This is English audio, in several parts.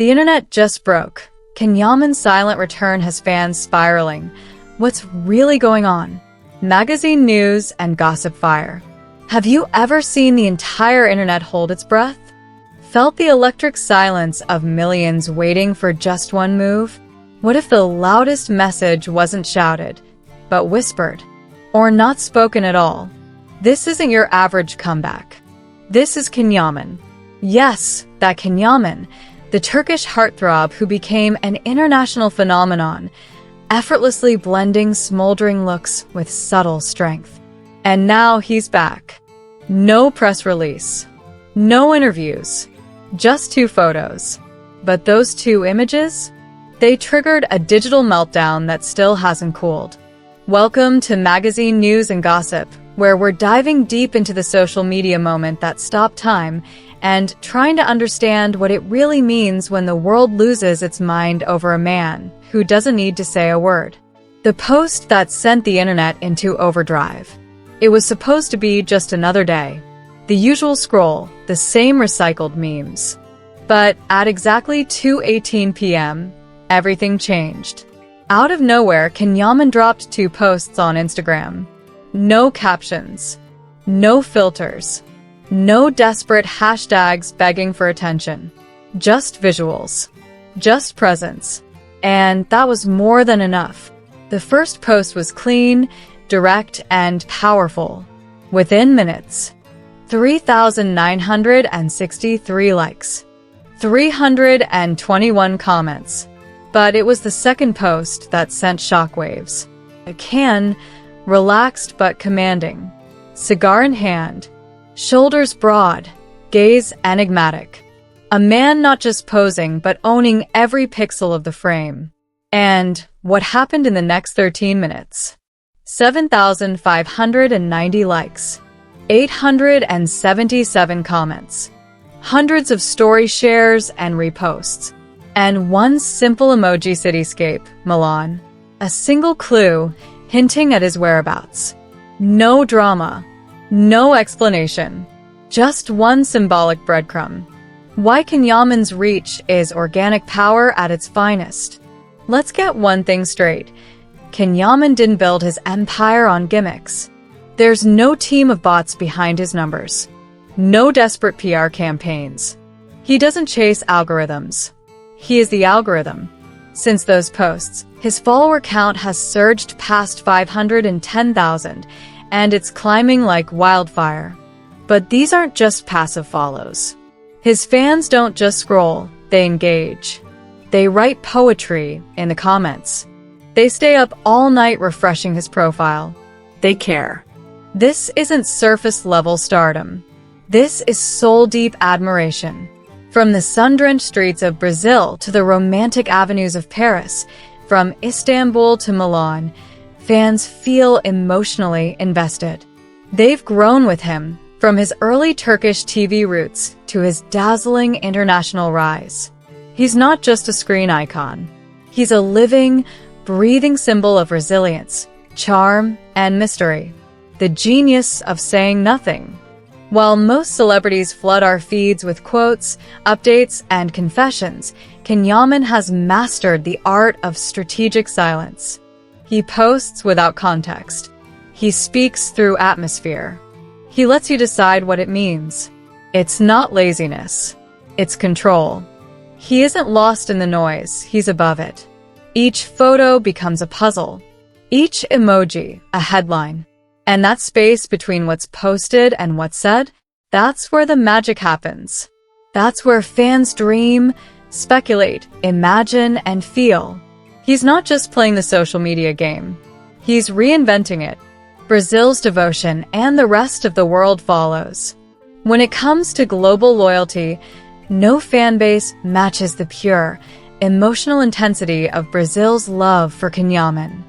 The internet just broke. Can YAMAN's silent return has fans spiraling? What's really going on? Magazine news and gossip fire. Have you ever seen the entire internet hold its breath? Felt the electric silence of millions waiting for just one move? What if the loudest message wasn't shouted, but whispered? Or not spoken at all? This isn't your average comeback. This is YAMAN. Yes, that YAMAN, the Turkish heartthrob who became an international phenomenon, effortlessly blending smoldering looks with subtle strength. And now he's back. No press release. No interviews. Just 2 photos. But those 2 images? They triggered a digital meltdown that still hasn't cooled. Welcome to Magazine News and Gossip, where we're diving deep into the social media moment that stopped time and trying to understand what it really means when the world loses its mind over a man who doesn't need to say a word. The post that sent the internet into overdrive. It was supposed to be just another day. The usual scroll, the same recycled memes. But at exactly 2:18 p.m., everything changed. Out of nowhere, YAMAN dropped 2 posts on Instagram. No captions. No filters. No desperate hashtags begging for attention. Just visuals. Just presence. And that was more than enough. The first post was clean, direct, and powerful. Within minutes, 3,963 likes. 321 comments. But it was the second post that sent shockwaves. A can, relaxed but commanding. Cigar in hand. Shoulders broad, gaze enigmatic. A man not just posing, but owning every pixel of the frame. And what happened in the next 13 minutes? 7,590 likes. 877 comments. Hundreds of story shares and reposts. And one simple emoji cityscape, Milan. A single clue hinting at his whereabouts. No drama. No explanation. Just one symbolic breadcrumb. Why YAMAN's reach is organic power at its finest. Let's get one thing straight. YAMAN didn't build his empire on gimmicks. There's no team of bots behind his numbers. No desperate PR campaigns. He doesn't chase algorithms. He is the algorithm. Since those posts, his follower count has surged past 510,000, and it's climbing like wildfire. But these aren't just passive follows. His fans don't just scroll, they engage. They write poetry in the comments. They stay up all night refreshing his profile. They care. This isn't surface-level stardom. This is soul-deep admiration. From the sun-drenched streets of Brazil to the romantic avenues of Paris, from Istanbul to Milan, fans feel emotionally invested. They've grown with him, from his early Turkish TV roots to his dazzling international rise. He's not just a screen icon. He's a living, breathing symbol of resilience, charm, and mystery. The genius of saying nothing. While most celebrities flood our feeds with quotes, updates, and confessions, YAMAN has mastered the art of strategic silence. He posts without context. He speaks through atmosphere. He lets you decide what it means. It's not laziness. It's control. He isn't lost in the noise, he's above it. Each photo becomes a puzzle. Each emoji, a headline. And that space between what's posted and what's said, that's where the magic happens. That's where fans dream, speculate, imagine, and feel. He's not just playing the social media game. He's reinventing it. Brazil's devotion and the rest of the world follows. When it comes to global loyalty, no fanbase matches the pure, emotional intensity of Brazil's love for YAMAN.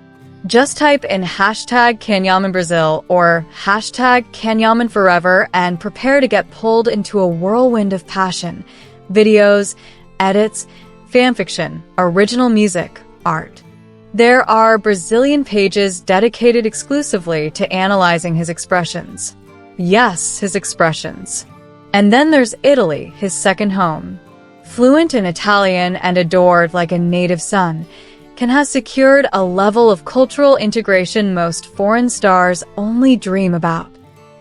Just type in hashtag #CanYamanBrazil or hashtag #CanYamanForever and prepare to get pulled into a whirlwind of passion, videos, edits, fanfiction, original music, art. There are Brazilian pages dedicated exclusively to analyzing his expressions. Yes, his expressions. And then there's Italy, his second home. fluent in Italian and adored like a native son, can have secured a level of cultural integration most foreign stars only dream about.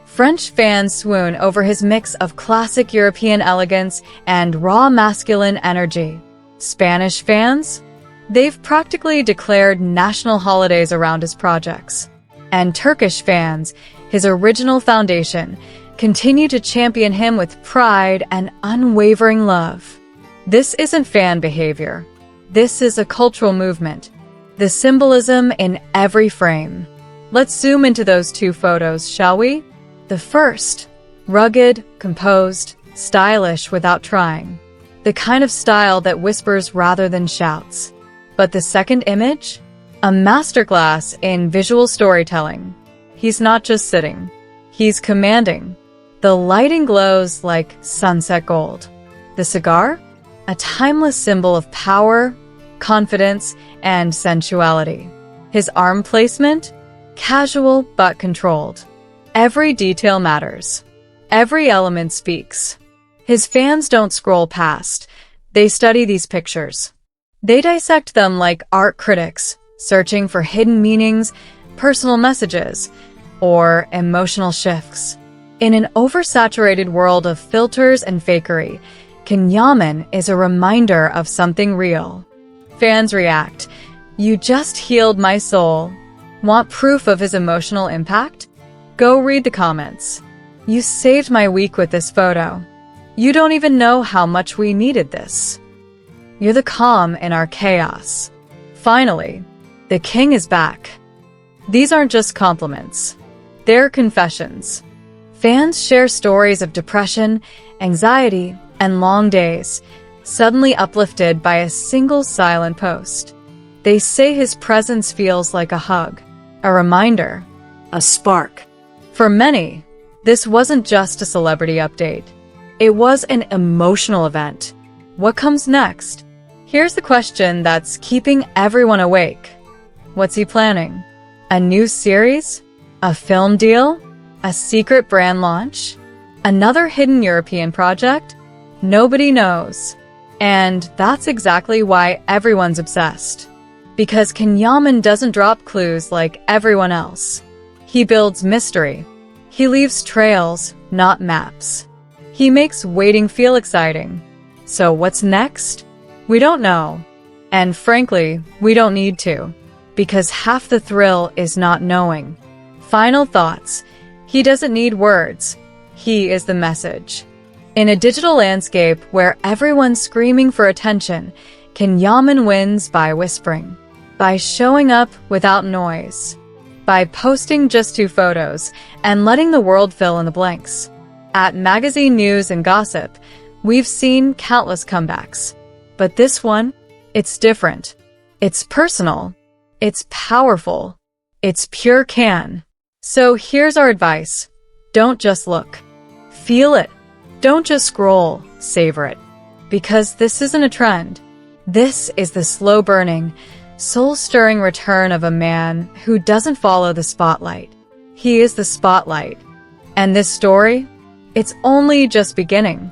French fans swoon over his mix of classic European elegance and raw masculine energy. Spanish fans? They've practically declared national holidays around his projects. And Turkish fans, his original foundation, continue to champion him with pride and unwavering love. This isn't fan behavior. This is a cultural movement. The symbolism in every frame. Let's zoom into those two photos, shall we? The first, rugged, composed, stylish without trying. The kind of style that whispers rather than shouts. But the second image? A masterclass in visual storytelling. He's not just sitting. He's commanding. The lighting glows like sunset gold. The cigar? A timeless symbol of power, confidence, and sensuality. His arm placement? Casual but controlled. Every detail matters. Every element speaks. His fans don't scroll past. They study these pictures. They dissect them like art critics, searching for hidden meanings, personal messages, or emotional shifts. In an oversaturated world of filters and fakery, YAMAN is a reminder of something real. Fans react. You just healed my soul. Want proof of his emotional impact? Go read the comments. You saved my week with this photo. You don't even know how much we needed this. You're the calm in our chaos. Finally, the king is back. These aren't just compliments. They're confessions. Fans share stories of depression, anxiety, and long days, suddenly uplifted by a single silent post. They say his presence feels like a hug, a reminder, a spark. For many, this wasn't just a celebrity update. It was an emotional event. What comes next? Here's the question that's keeping everyone awake. What's he planning? A new series? A film deal? A secret brand launch? Another hidden European project? Nobody knows. And that's exactly why everyone's obsessed. Because YAMAN doesn't drop clues like everyone else. He builds mystery. He leaves trails, not maps. He makes waiting feel exciting. So what's next? We don't know. And frankly, we don't need to. Because half the thrill is not knowing. Final thoughts. He doesn't need words. He is the message. In a digital landscape where everyone's screaming for attention, YAMAN wins by whispering. By showing up without noise. By posting just 2 photos and letting the world fill in the blanks. At Magazine News and Gossip, we've seen countless comebacks. But this one, it's different. It's personal. It's powerful. It's pure can. So here's our advice. Don't just look. Feel it. Don't just scroll, savor it. Because this isn't a trend. This is the slow-burning, soul-stirring return of a man who doesn't follow the spotlight. He is the spotlight. And this story? It's only just beginning.